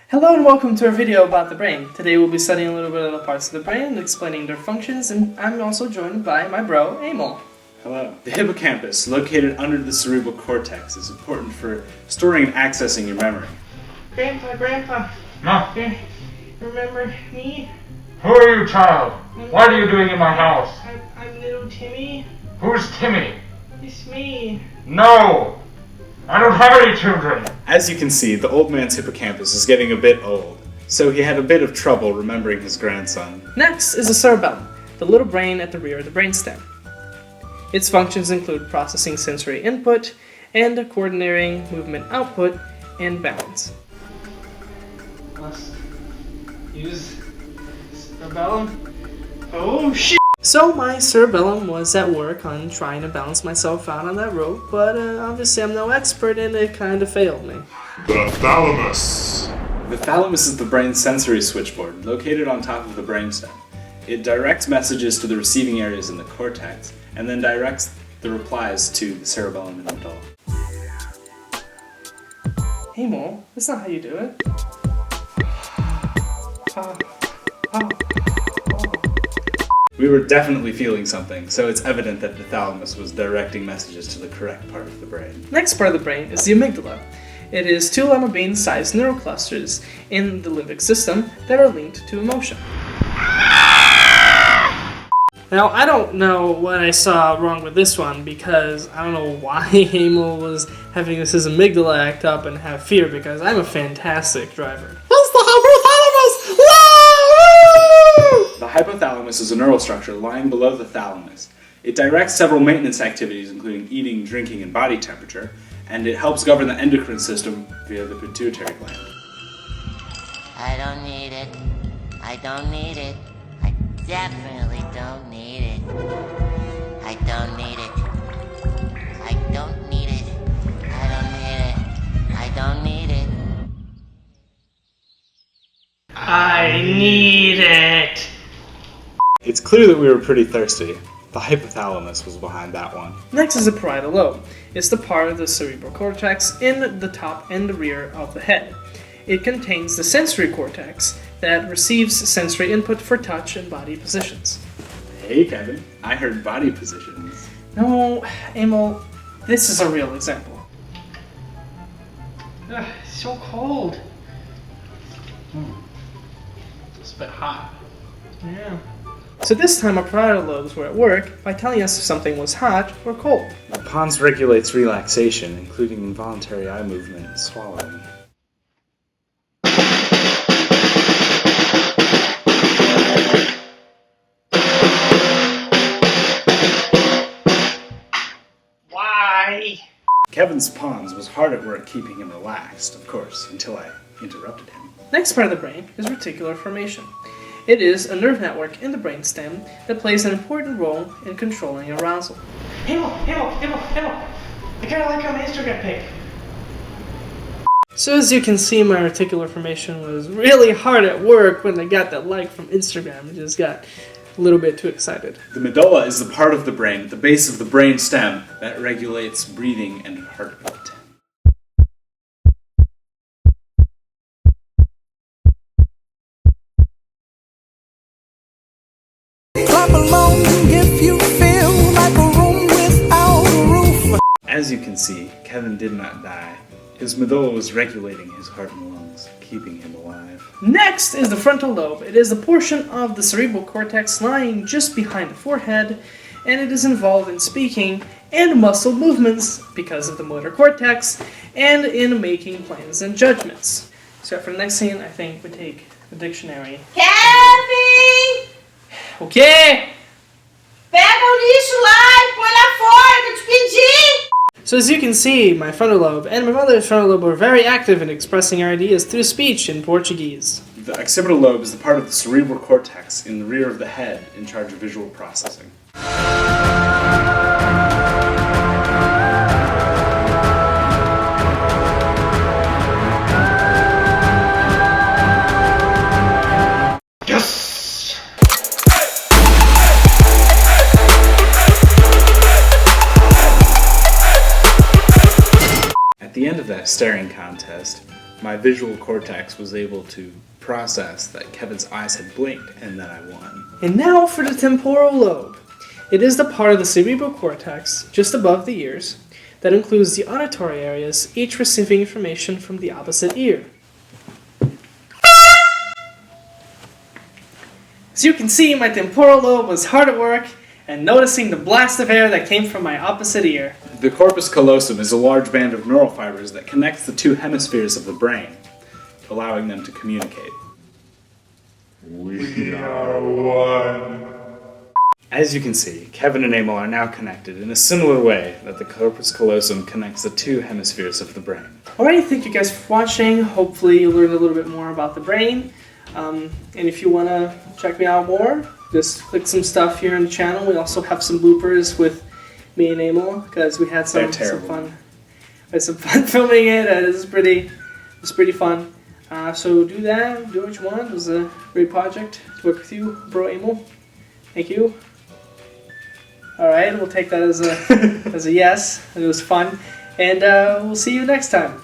Hello and welcome to our video about the brain. Today we'll be studying a little bit of the parts of the brain and explaining their functions, and I'm also joined by my bro, Emil. Hello. The hippocampus, located under the cerebral cortex, is important for storing and accessing your memory. Grandpa, No. remember me? Who are you, child? What are you doing in my house? I'm little Timmy. Who's Timmy? It's me. No! I don't have any children! As you can see, the old man's hippocampus is getting a bit old, so he had a bit of trouble remembering his grandson. Next is the cerebellum, the little brain at the rear of the brainstem. Its functions include processing sensory input and coordinating movement output and balance. Let's use cerebellum. Oh shit! So my cerebellum was at work on trying to balance myself out on that rope, but obviously I'm no expert and it kind of failed me. The thalamus. The thalamus is the brain's sensory switchboard, located on top of the brainstem. It directs messages to the receiving areas in the cortex, and then directs the replies to the cerebellum and medulla. Hey Mo, that's not how you do it. We were definitely feeling something, so it's evident that the thalamus was directing messages to the correct part of the brain. Next part of the brain is the amygdala. It is two lima bean-sized neuroclusters in the limbic system that are linked to emotion. Now, I don't know what I saw wrong with this one, because I don't know why Emil was having his amygdala act up and have fear, because I'm a fantastic driver. That's the hypothalamus! The hypothalamus is a neural structure lying below the thalamus. It directs several maintenance activities, including eating, drinking, and body temperature, and it helps govern the endocrine system via the pituitary gland. I don't need it. I don't need it. I definitely don't need it. I don't need it. I don't need it. I don't need it. I don't need it. I need it! It's clear that we were pretty thirsty. The hypothalamus was behind that one. Next is the parietal lobe. It's the part of the cerebral cortex in the top and the rear of the head. It contains the sensory cortex that receives sensory input for touch and body positions. Hey Kevin, I heard body positions. No, Emil, this is a real example. Ugh, it's so cold. It's a bit hot. Yeah. So this time our parietal lobes were at work by telling us if something was hot or cold. The pons regulates relaxation, including involuntary eye movement and swallowing. Why? Kevin's pons was hard at work keeping him relaxed, of course, until I interrupted him. Next part of the brain is reticular formation. It is a nerve network in the brainstem that plays an important role in controlling arousal. Emil! I kinda like how my Instagram pic. So as you can see, my reticular formation was really hard at work when I got that like from Instagram. I just got a little bit too excited. The medulla is the part of the brain at the base of the brain stem that regulates breathing and heartbeat. Clap along if you feel like a room without a roof. As you can see, Kevin did not die. His medulla was regulating his heart and lungs, keeping him alive. Next is the frontal lobe. It is the portion of the cerebral cortex lying just behind the forehead, and it is involved in speaking and muscle movements because of the motor cortex, and in making plans and judgments. So for the next scene, I think we take the dictionary. Kevin! Okay! Pega o lixo lá e põe lá fora, que eu te pedi! So as you can see, my frontal lobe and my mother's frontal lobe were very active in expressing our ideas through speech in Portuguese. The occipital lobe is the part of the cerebral cortex in the rear of the head in charge of visual processing. At the end of that staring contest, my visual cortex was able to process that Kevin's eyes had blinked and that I won. And now for the temporal lobe. It is the part of the cerebral cortex, just above the ears, that includes the auditory areas, each receiving information from the opposite ear. As you can see, my temporal lobe was hard at work and noticing the blast of air that came from my opposite ear. The corpus callosum is a large band of neural fibers that connects the two hemispheres of the brain, allowing them to communicate. We are one. As you can see, Kevin and Emil are now connected in a similar way that the corpus callosum connects the two hemispheres of the brain. Alright, thank you guys for watching. Hopefully you learned a little bit more about the brain. And if you want to check me out more, just click some stuff here on the channel. We also have some bloopers with me and Emil because we had some fun. We had some fun filming it. It was pretty fun. So do that. Do what you want. It was a great project to work with you, bro Emil. Thank you. Alright, we'll take that as a as a yes. It was fun. And we'll see you next time.